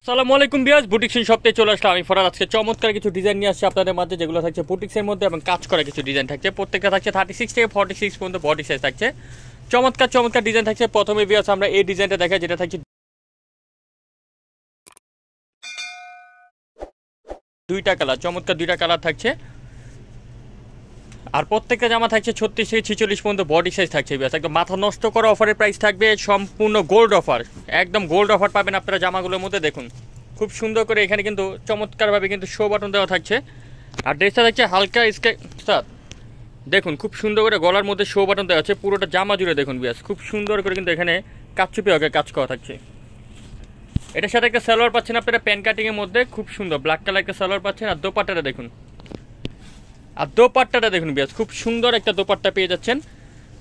আসসালামু আলাইকুম ভিউয়ার্স, বুটিক্সিন শপে চলে আসলাম আমি ফরাদ। আজকে চমৎকার কিছু ডিজাইন নিয়ে আসছি আপনাদের মাঝে, যেগুলো থাকছে বুটিক্সের মধ্যে এবং কাজ করা কিছু ডিজাইন থাকছে। প্রত্যেকটা থাকছে 36 থেকে 46 পর্যন্ত বডি সাইজ থাকছে। চমৎকার চমৎকার ডিজাইন থাকছে। প্রথমে ভিউয়ার্স আমরা এই ডিজাইনটা দেখাই, যেটা থাকছে দুইটা কালার, চমৎকার দুইটা কালার থাকছে। আর প্রত্যেকটা জামা থাকছে 36 থেকে 46 পর্যন্ত বডি সাইজ থাকছে। ভিউয়ার্স একদম মাথা নষ্ট করা অফারের প্রাইস থাকবে, সম্পূর্ণ গোল্ড অফার, একদম গোল্ড অফার পাবেন আপনারা জামাগুলোর মধ্যে। দেখুন খুব সুন্দর করে এখানে কিন্তু চমৎকারভাবে কিন্তু শো বাটন দেওয়া থাকছে। আর ড্রেসটা থাকছে হালকা স্কার্ট, দেখুন খুব সুন্দর করে গলার মধ্যে শো বাটন দেওয়া আছে পুরোটা জামা জুড়ে। দেখুন ভিউয়ার্স খুব সুন্দর করে কিন্তু এখানে কাচচুপি আগে কাজ করা থাকছে। এটার সাথে একটা সালোয়ার পাচ্ছেন আপনারা প্যান কাটিংয়ের মধ্যে, খুব সুন্দর ব্ল্যাক কালার একটা সালোয়ার পাচ্ছেন। আর দোপাট্টাটা দেখুন, আর দোপাট্টাটা দেখুন ভিউয়ার্স খুব সুন্দর একটা দোপাট্টা পেয়ে যাচ্ছেন।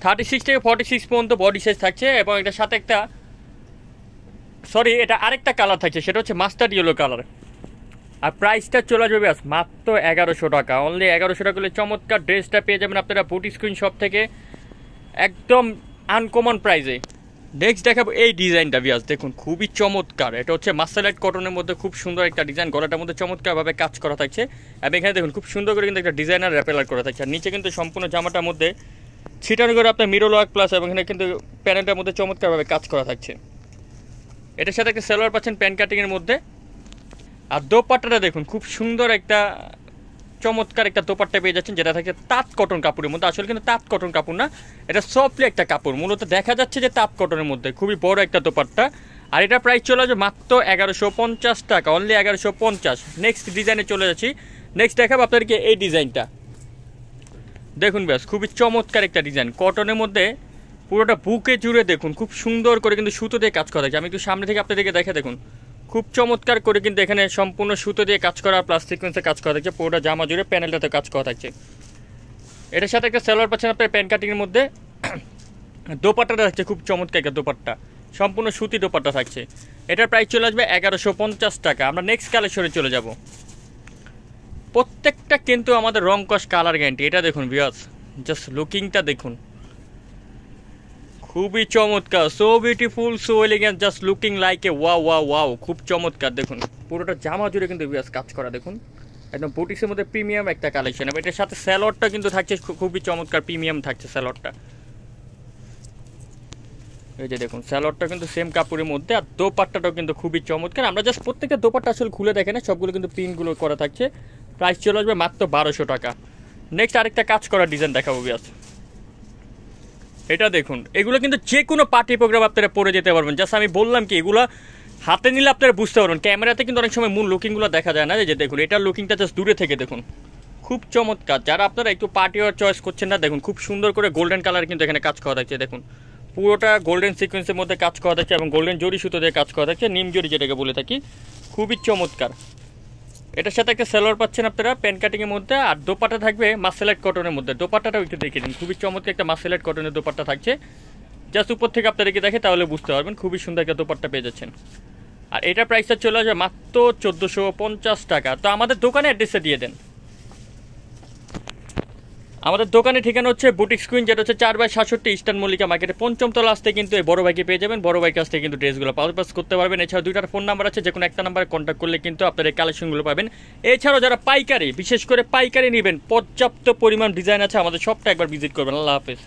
36 থেকে 46 পর্যন্ত বডি সাইজ থাকছে। এবং এটার সাথে একটা এটা আরেকটা কালার থাকছে, সেটা হচ্ছে মাস্টার্ড ইয়েলো কালার। আর প্রাইসটা চলে যাবে মাত্র 1100 টাকা, অনলি 1100 টাকা হলে চমৎকার ড্রেসটা পেয়ে যাবেন আপনারা বুটিক্সিন শপ থেকে একদম আনকমন প্রাইসে। নেক্সট দেখাবো এই ডিজাইনটা ভিউয়ার্স, দেখুন খুবই চমৎকার। এটা হচ্ছে মাসালাইট কটনের মধ্যে খুব সুন্দর একটা ডিজাইন, গলাটার মধ্যে চমৎকারভাবে কাজ করা থাকছে। এবং এখানে দেখুন খুব সুন্দর করে কিন্তু একটা ডিজাইনার র্যাপেলার করা থাকছে। আর নিচে কিন্তু সম্পূর্ণ জামাটার মধ্যে ছিটানো করে আপনার মিরর ওয়ার্ক প্লাস, এবং এখানে কিন্তু প্যানেলটার মধ্যে চমৎকারভাবে কাজ করা থাকছে। এটার সাথে একটা সালোয়ার পাচ্ছেন প্যান কাটিংয়ের মধ্যে। আর দোপাট্টাটা দেখুন খুব সুন্দর একটা চমৎকার একটা দোপাট্টা পেয়ে যাচ্ছেন, যেটা থাকে তাঁত কটন কাপড়ের মধ্যে। আসলে কিন্তু তাঁত কটন কাপড় না, এটা সফটলি একটা কাপড়, মূলত দেখা যাচ্ছে যে তাঁত কটনের মধ্যে। খুবই বড় একটা দোপাট্টা। আর এটা প্রাইস চলে আসবে মাত্র 1150 টাকা, অনলি 1150। নেক্সট ডিজাইনে চলে যাচ্ছি। নেক্সট দেখাবো আপনাদেরকে এই ডিজাইনটা, দেখুন ব্যাস খুবই চমৎকার একটা ডিজাইন কটনের মধ্যে, পুরোটা বুকে জুড়ে দেখুন খুব সুন্দর করে কিন্তু সুতো দিয়ে কাজ করা যাচ্ছে। আমি একটু সামনে থেকে আপনাদেরকে দেখে দেখুন খুব চমৎকার করে কিন্তু এখানে সম্পূর্ণ সুতো দিয়ে কাজ করা প্লাস সিকোয়েন্সে কাজ করা থাকছে। পুরোটা জামা জুড়ে প্যানেলটাতে কাজ করা থাকছে। এটার সাথে একটা সালোয়ার পাচ্ছেন আপনার প্যান কাটিংয়ের মধ্যে। দোপাট্টাটা থাকছে খুব চমৎকার একটা দোপাট্টা, সম্পূর্ণ সুতি দোপাট্টা থাকছে। এটার প্রাইস চলে আসবে 1150 টাকা। আমরা নেক্সট কালেকশনে চলে যাব। প্রত্যেকটা কিন্তু আমাদের রং কস কালার গ্যারান্টি। এটা দেখুন ভিউয়ার্স, জাস্ট লুকিংটা দেখুন খুবই চমৎকার, so beautiful, so elegant, just looking like a wow wow wow, খুব চমৎকার। দেখুন পুরোটা জামা জুড়ে কিন্তু ভিউয়ার্স কাজ করা, দেখুন একদম বুটিক্সের মধ্যে প্রিমিয়াম একটা কালেকশন। এবং এটার সাথে স্যালোয়ারটা কিন্তু থাকছে খুবই চমৎকার, প্রিমিয়াম থাকছে স্যালোয়ারটা। এই যে দেখুন স্যালোয়ারটা কিন্তু সেম কাপড়ের মধ্যে। আর দোপাট্টাটাও কিন্তু খুবই চমৎকার। আমরা জাস্ট প্রত্যেকটা দোপাট্টা আসলে খুলে দেখে না, সবগুলো কিন্তু প্রিন্টগুলো করা থাকছে। প্রাইস চলে আসবে মাত্র 1200 টাকা। নেক্সট আরেকটা কাজ করা ডিজাইন দেখাবো ভিউয়ার্স, এটা দেখুন। এগুলো কিন্তু যে কোনো পার্টি প্রোগ্রাম আপনারা পরে যেতে পারবেন। জাস্ট আমি বললাম কি, এগুলো হাতে নিলে আপনারা বুঝতে পারবেন, ক্যামেরাতে কিন্তু অনেক সময় মূল লুকিংগুলো দেখা যায় না। যে দেখুন এটার লুকিংটা জাস্ট দূরে থেকে দেখুন খুব চমৎকার। যারা আপনারা একটু পার্টি ওয়ার চয়েস করছেন না, দেখুন খুব সুন্দর করে গোল্ডেন কালার কিন্তু এখানে কাজ করা থাকছে। দেখুন পুরোটা গোল্ডেন সিকোয়েন্সের মধ্যে কাজ করা থাকছে এবং গোল্ডেন জরি সুতো দিয়ে কাজ করা থাকছে, নিম জরি যেটাকে বলে থাকি, খুবই চমৎকার। এটার সাথে একটা সালোয়ার পাচ্ছেন আপনারা প্যান কাটিংয়ের মধ্যে। আর দোপাট্টা থাকবে মাসেলাইট কটনের মধ্যে। দোপাট্টাটাও একটু দেখে দিন, খুবই চমৎকার একটা মাসেলাইট কটনের দোপাট্টা থাকছে। জাস্ট উপর থেকে আপনাদেরকে দেখে তাহলে বুঝতে পারবেন, খুবই সুন্দর একটা দোপাট্টা পেয়ে যাচ্ছেন। আর এটা প্রাইসটা চলে আসবে মাত্র 1450 টাকা। তো আমাদের দোকানে অ্যাড্রেসটা দিয়ে দেন। আমাদের দোকানের ঠিকানা হচ্ছে বুটিক্স কুইন, যেটা হচ্ছে 4/67 ইস্টার্ন মল্লিকা মার্কেটে 5ম তলা আসতে কিন্তু এই বড় ভাইকে পেয়ে যাবেন। বড় ভাইয়ের কাছ থেকে কিন্তু ড্রেসগুলো পারচেজ করতে পারবেন। এছাড়াও দুইটা ফোন নাম্বার আছে, যে কোনো একটা নাম্বারে কন্ট্যাক্ট করলে কিন্তু আপনার এই কালেকশনগুলো পাবেন। এছাড়াও যারা পাইকারি, বিশেষ করে পাইকারি নেবেন, পর্যাপ্ত পরিমাণ ডিজাইন আছে, আমাদের শপটা একবার ভিজিট করবেন। আল্লাহ হাফেজ।